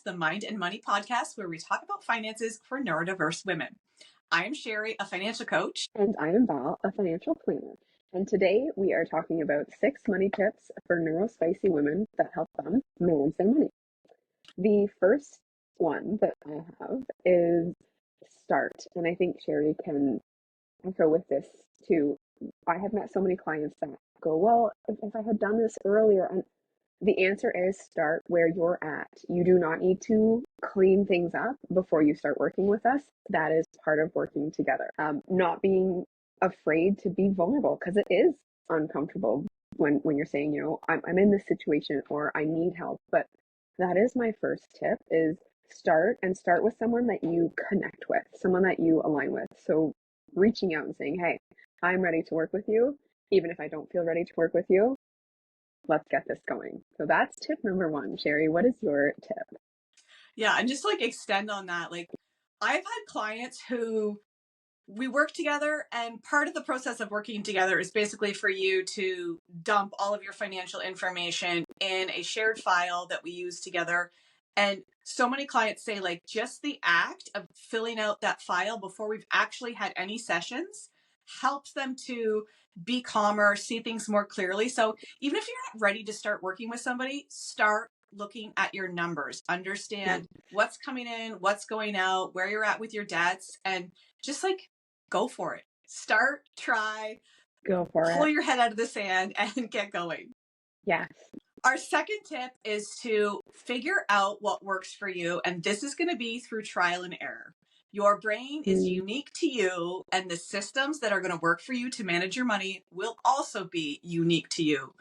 the Mind and Money podcast, where we talk about finances for neurodiverse women. I am Sherry, a financial coach. And I am Val, a financial planner. And today we are talking about 6 money tips for neurospicy women that help them manage their money. The first one that I have is start. And I think Sherry can echo with this too. I have met so many clients that go, well, if I had done this earlier, and the answer is start where you're at. You do not need to clean things up before you start working with us. That is part of working together. Not being afraid to be vulnerable, because it is uncomfortable when you're saying, I'm in this situation or I need help. But that is my first tip, is start with someone that you connect with, someone that you align with. So reaching out and saying, hey, I'm ready to work with you. Even if I don't feel ready to work with you, let's get this going. So that's tip number 1. Sherry, what is your tip? Yeah, and just extend on that. I've had clients who we work together, and part of the process of working together is basically for you to dump all of your financial information in a shared file that we use together. And so many clients say just the act of filling out that file before we've actually had any sessions helps them to be calmer, see things more clearly. So even if you're not ready to start working with somebody, start looking at your numbers, understand what's coming in, what's going out, where you're at with your debts, and just go for it. Start, try, go for it. Pull your head out of the sand and get going. Yes. Our second tip is to figure out what works for you. And this is going to be through trial and error. Your brain is unique to you, and the systems that are going to work for you to manage your money will also be unique to you.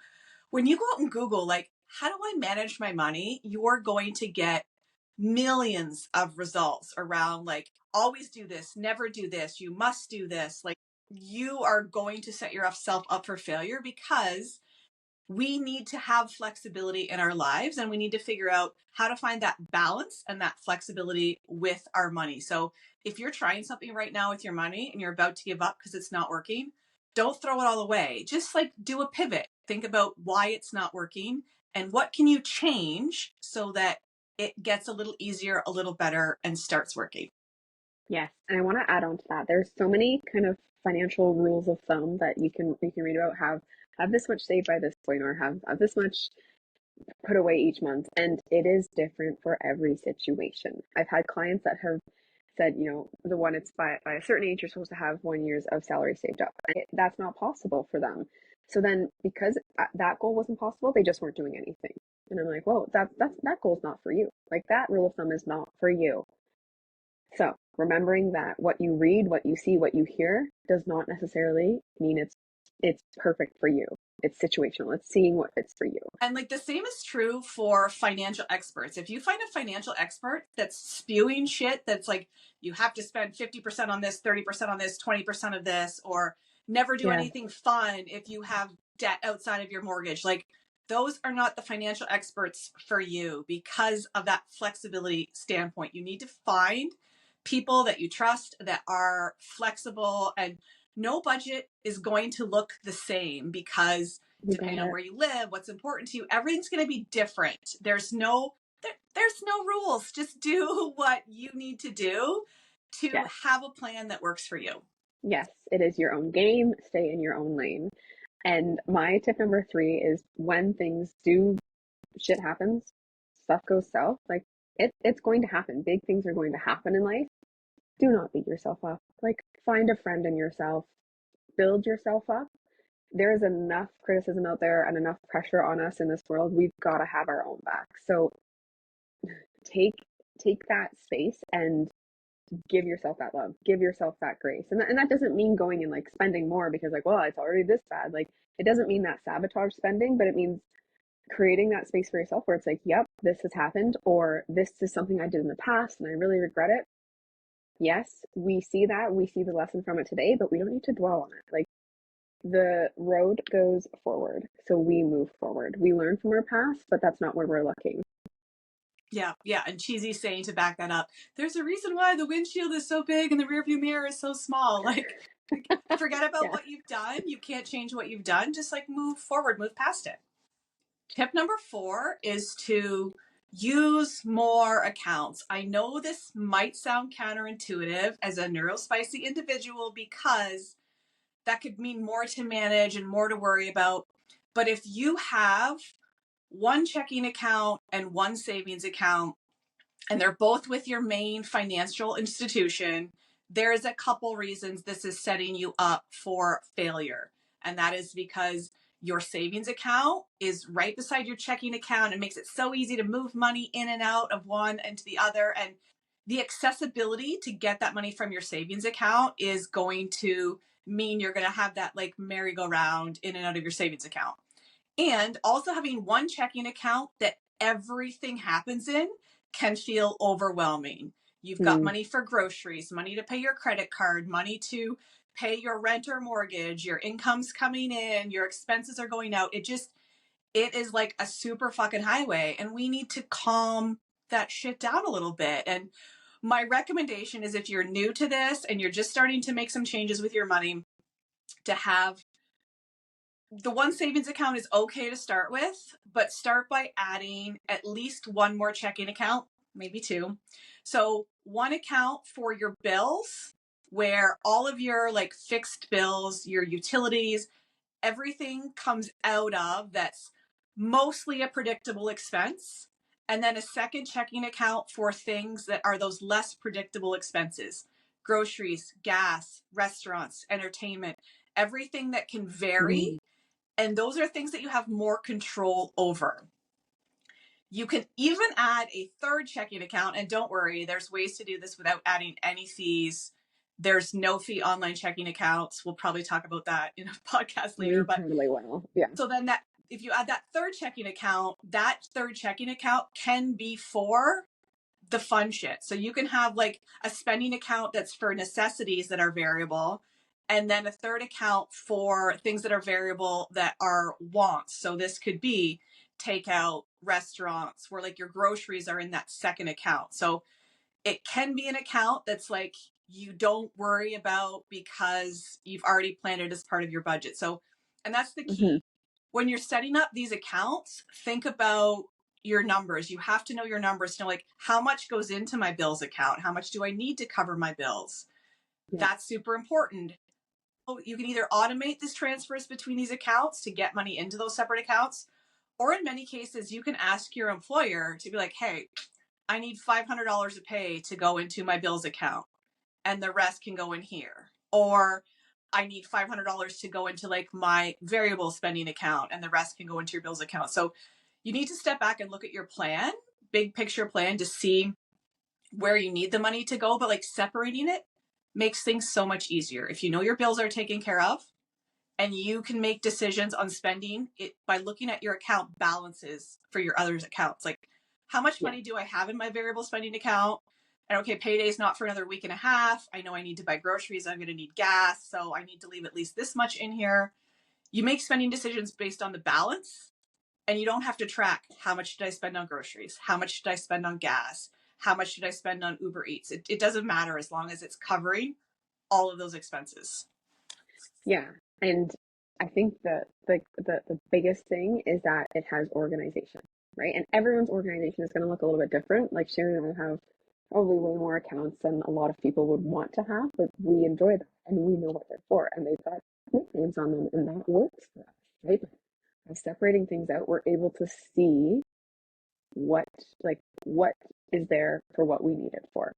When you go out and Google, how do I manage my money? You're going to get millions of results around always do this, never do this, you must do this. You are going to set yourself up for failure, because we need to have flexibility in our lives, and we need to figure out how to find that balance and that flexibility with our money. So if you're trying something right now with your money and you're about to give up because it's not working, don't throw it all away. Just do a pivot. Think about why it's not working and what can you change so that it gets a little easier, a little better, and starts working. Yes. And I want to add on to that. There's so many kind of financial rules of thumb that you can read about. Have this much saved by this point, or have this much put away each month. And it is different for every situation. I've had clients that have said, the one, it's by a certain age, you're supposed to have 1 year's of salary saved up. And that's not possible for them. So then, because that goal wasn't possible, they just weren't doing anything. And I'm like, whoa, that goal's not for you. That rule of thumb is not for you. So remembering that what you read, what you see, what you hear does not necessarily mean it's perfect for you. It's situational. It's seeing what fits for you. And the same is true for financial experts. If you find a financial expert that's spewing shit that's you have to spend 50% on this, 30% on this, 20% of this, or never do anything fun if you have debt outside of your mortgage, those are not the financial experts for you, because of that flexibility standpoint. You need to find people that you trust that are flexible, and no budget is going to look the same, because depending on where you live, what's important to you, everything's going to be different. There's no rules. Just do what you need to do to have a plan that works for you. Yes, it is your own game. Stay in your own lane. And my tip number 3 is, when shit happens, stuff goes south, it's going to happen. Big things are going to happen in life. Do not beat yourself up. Find a friend in yourself. Build yourself up. There is enough criticism out there and enough pressure on us in this world. We've got to have our own back. So take that space and give yourself that love. Give yourself that grace. And that doesn't mean going and spending more because well, it's already this bad. It doesn't mean that sabotage spending, but it means creating that space for yourself where it's yep, this has happened, or this is something I did in the past and I really regret it. Yes, we see that. We see the lesson from it today, but we don't need to dwell on it. The road goes forward, so we move forward. We learn from our past, but that's not where we're looking. Yeah. And cheesy saying to back that up, there's a reason why the windshield is so big and the rearview mirror is so small. Forget about what you've done. You can't change what you've done. Just move forward, move past it. Tip number 4 is to use more accounts. I know this might sound counterintuitive as a neurospicy individual because that could mean more to manage and more to worry about. But if you have one checking account and one savings account, and they're both with your main financial institution, there's a couple reasons this is setting you up for failure. And that is because your savings account is right beside your checking account. It makes it so easy to move money in and out of one into the other. And the accessibility to get that money from your savings account is going to mean you're going to have that like merry-go-round in and out of your savings account. And also having one checking account that everything happens in can feel overwhelming. You've got money for groceries, money to pay your credit card, money to pay your rent or mortgage, your income's coming in, your expenses are going out. It is like a super fucking highway, and we need to calm that shit down a little bit. And my recommendation is if you're new to this and you're just starting to make some changes with your money, to have the one savings account is okay to start with, but start by adding at least one more checking account, maybe two. So one account for your bills, where all of your like fixed bills, your utilities, everything comes out of, that's mostly a predictable expense. And then a second checking account for things that are those less predictable expenses: groceries, gas, restaurants, entertainment, everything that can vary. And those are things that you have more control over. You can even add a third checking account. And don't worry, there's ways to do this without adding any fees. There's no fee online checking accounts. We'll probably talk about that in a podcast later. But totally will. Yeah. So then that if you add that third checking account, that third checking account can be for the fun shit. So you can have like a spending account that's for necessities that are variable, and then a third account for things that are variable that are wants. So this could be takeout, restaurants, where like your groceries are in that second account. So it can be an account that's like you don't worry about because you've already planned it as part of your budget. So, and that's the key. When you're setting up these accounts, think about your numbers. You have to know your numbers to know like how much goes into my bills account? How much do I need to cover my bills? Yeah. That's super important. You can either automate these transfers between these accounts to get money into those separate accounts, or in many cases, you can ask your employer to be like, hey, I need $500 a pay to go into my bills account, and the rest can go in here. Or I need $500 to go into like my variable spending account, and the rest can go into your bills account. So you need to step back and look at your plan, big picture plan, to see where you need the money to go. But like separating it makes things so much easier. If you know your bills are taken care of, and you can make decisions on spending it by looking at your account balances for your others accounts. Like, how much money do I have in my variable spending account? And okay, payday's not for another week and a half. I know I need to buy groceries. I'm going to need gas. So I need to leave at least this much in here. You make spending decisions based on the balance, and you don't have to track how much did I spend on groceries? How much did I spend on gas? How much did I spend on Uber Eats? It doesn't matter as long as it's covering all of those expenses. Yeah. And I think that the biggest thing is that it has organization, right? And everyone's organization is going to look a little bit different. Like Sherry and I have probably way more accounts than a lot of people would want to have, but we enjoy them and we know what they're for. And they've got nicknames on them, and that works for us, right? By separating things out, we're able to see what what is there for what we need it for.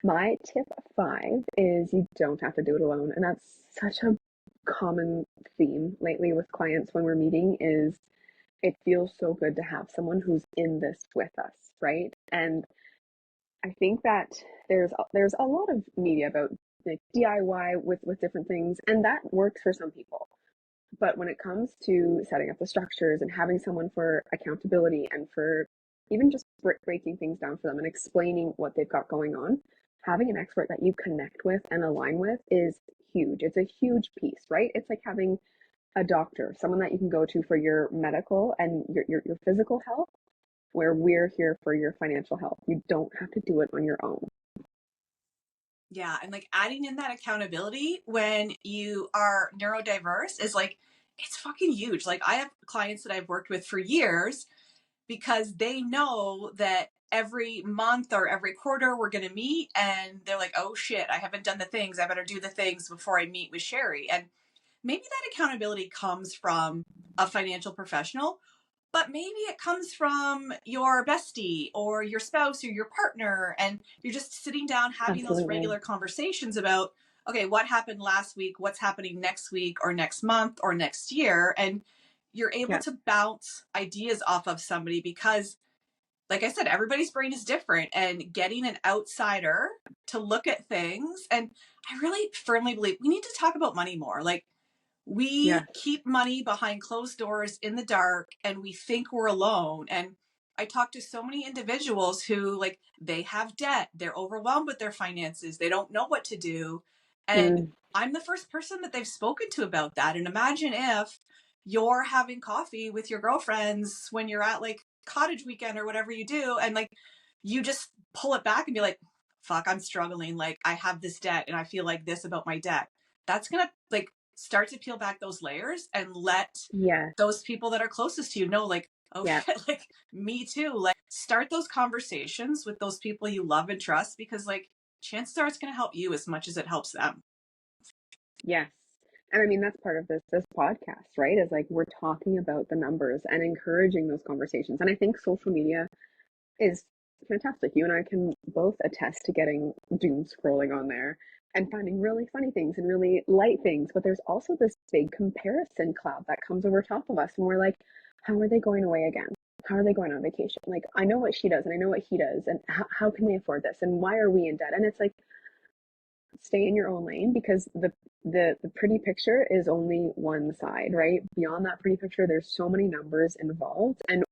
My tip 5 is you don't have to do it alone. And that's such a common theme lately with clients when we're meeting is it feels so good to have someone who's in this with us, right? And I think that there's a lot of media about like DIY with different things, and that works for some people. But when it comes to setting up the structures and having someone for accountability and for even just breaking things down for them and explaining what they've got going on, having an expert that you connect with and align with is huge. It's a huge piece, right? It's like having a doctor, someone that you can go to for your medical and your physical health, where we're here for your financial health. You don't have to do it on your own. Yeah. And like adding in that accountability when you are neurodiverse is like, it's fucking huge. Like I have clients that I've worked with for years because they know that every month or every quarter we're going to meet, and they're like, oh shit, I haven't done the things. I better do the things before I meet with Sherry. And maybe that accountability comes from a financial professional, but maybe it comes from your bestie or your spouse or your partner. And you're just sitting down having those Absolutely. regular conversations about, okay, what happened last week? What's happening next week or next month or next year? And you're able Yeah. to bounce ideas off of somebody because, like I said, everybody's brain is different, and getting an outsider to look at things. And I really firmly believe we need to talk about money more. Like, we Yes. keep money behind closed doors in the dark, and we think we're alone. And I talk to so many individuals who, like, they have debt, they're overwhelmed with their finances, they don't know what to do. And Mm. I'm the first person that they've spoken to about that. And imagine if you're having coffee with your girlfriends when you're at like cottage weekend or whatever you do, and like you just pull it back and be like, fuck, I'm struggling, like I have this debt and I feel like this about my debt. That's gonna like start to peel back those layers and let Yes. those people that are closest to you know, like, oh Yeah. shit, like me too. Like, start those conversations with those people you love and trust, because like chances are it's going to help you as much as it helps them. Yes. And I mean, that's part of this podcast, right? Is like we're talking about the numbers and encouraging those conversations. And I think social media is fantastic. You and I can both attest to getting doom scrolling on there and finding really funny things and really light things. But there's also this big comparison cloud that comes over top of us. And we're like, how are they going away again? How are they going on vacation? Like, I know what she does and I know what he does. And how can they afford this? And why are we in debt? And it's like, stay in your own lane because the pretty picture is only one side, right? Beyond that pretty picture, there's so many numbers involved. And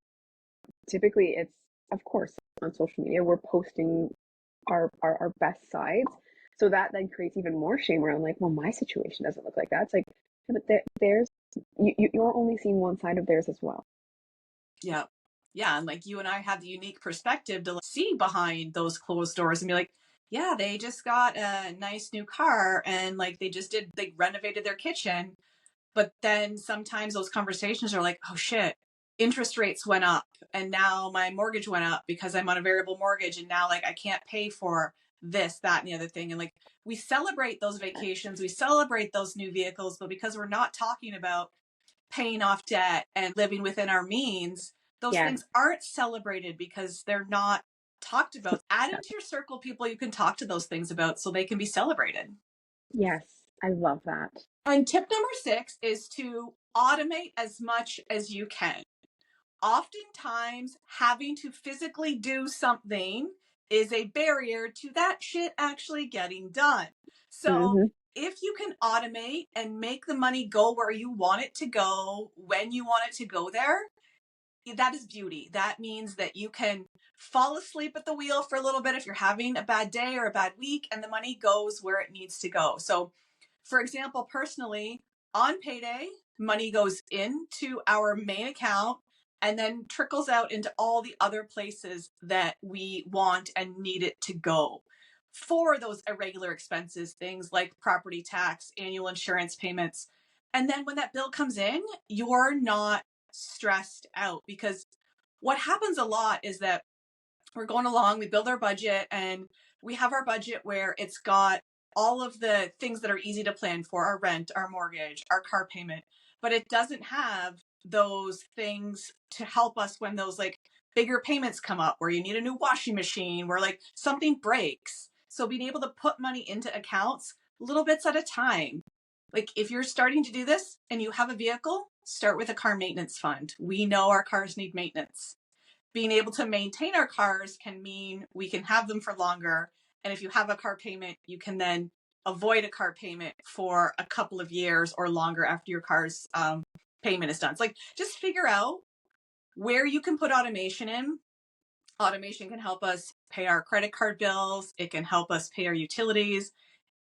typically it's, of course, on social media, we're posting our best sides. So that then creates even more shame around like, well, my situation doesn't look like that. It's like, yeah, but there's, you're only seeing one side of theirs as well. Yeah. Yeah. And like you and I have the unique perspective to like, see behind those closed doors and be like, yeah, they just got a nice new car and like they renovated their kitchen. But then sometimes those conversations are like, oh shit, interest rates went up and now my mortgage went up because I'm on a variable mortgage, and now like I can't pay for this, that, and the other thing. And like we celebrate those vacations, we celebrate those new vehicles, but because we're not talking about paying off debt and living within our means, those Yeah. things aren't celebrated because they're not talked about. Add Yeah. into your circle people you can talk to those things about so they can be celebrated. Yes. I love that. And tip number 6 is to automate as much as you can. Oftentimes, having to physically do something is a barrier to that shit actually getting done. So, Mm-hmm. if you can automate and make the money go where you want it to go, when you want it to go there, that is beauty. That means that you can fall asleep at the wheel for a little bit if you're having a bad day or a bad week, and the money goes where it needs to go. So, for example, personally, on payday, money goes into our main account and then trickles out into all the other places that we want and need it to go for those irregular expenses, things like property tax, annual insurance payments. And then when that bill comes in, you're not stressed out, because what happens a lot is that we're going along, we build our budget, and we have our budget where it's got all of the things that are easy to plan for: our rent, our mortgage, our car payment, but it doesn't have those things to help us when those like bigger payments come up, where you need a new washing machine, where like something breaks. So being able to put money into accounts little bits at a time. Like if you're starting to do this and you have a vehicle, start with a car maintenance fund. We know our cars need maintenance. Being able to maintain our cars can mean we can have them for longer. And if you have a car payment, you can then avoid a car payment for a couple of years or longer after your car's payment is done. It's like, just figure out where you can put automation in. Automation can help us pay our credit card bills. It can help us pay our utilities.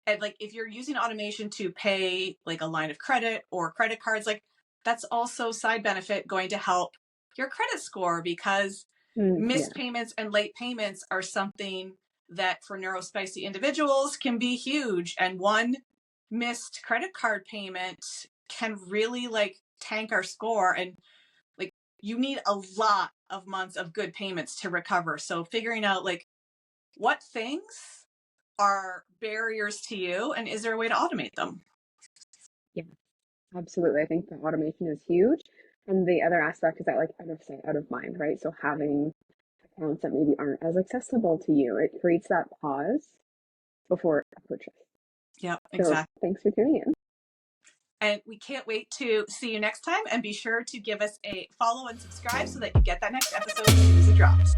And like if you're using automation to pay like a line of credit or credit cards, like that's also side benefit going to help your credit score, because Yeah. missed payments and late payments are something that for neurospicy individuals can be huge. And one missed credit card payment can really like tank our score. And like you need a lot of months of good payments to recover. So figuring out like what things are barriers to you and is there a way to automate them? Yeah, absolutely. I think the automation is huge. And the other aspect is that like out of sight, out of mind, right? So having accounts that maybe aren't as accessible to you, it creates that pause before a purchase. Yep, So exactly. thanks for tuning in. And we can't wait to see you next time. And be sure to give us a follow and subscribe so that you get that next episode as soon as it drops.